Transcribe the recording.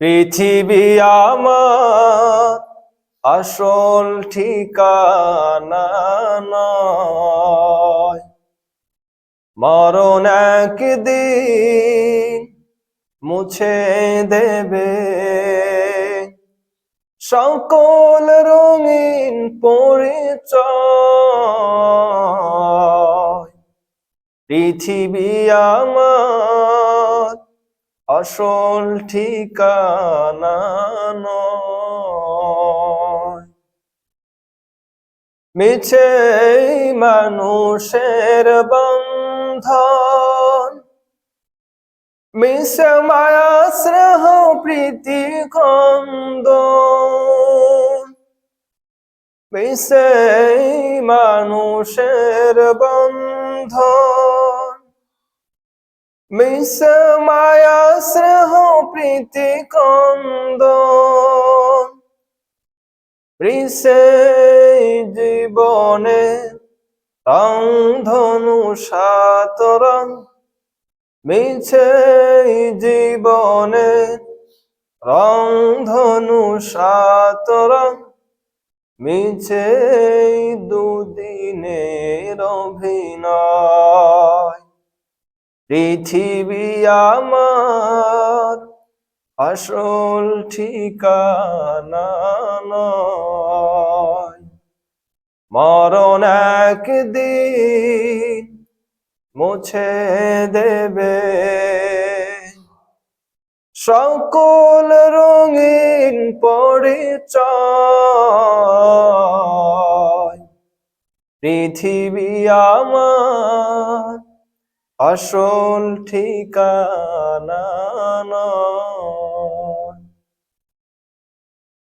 পৃথিবী আমার আসল ঠিকানা নয়, মরণ একদিন মুছে দেবে সকল রঙিন পরিচয়। পৃথিবী আমার আসল ঠিকানা নয়। মিছে মানুষের বন্ধন, মিছে মায়া স্নেহ প্রীতি ক্রন্দন, মিছে মানুষের বন্ধন, মিছে মায়া স্নেহ প্রীতি ক্রন্দন, মিছে জীবনে রংধনু সাতরং, মিছে জীবনে রংধনু সাতরং, মিছে দুদিনের অভিনয়। পৃথিবী আমার আসল ঠিকানা নয়, মরণ একদিন মুছে দেবে সকল রঙিন পরিচয়। পৃথিবী আমার আসল ঠিকানা নয়।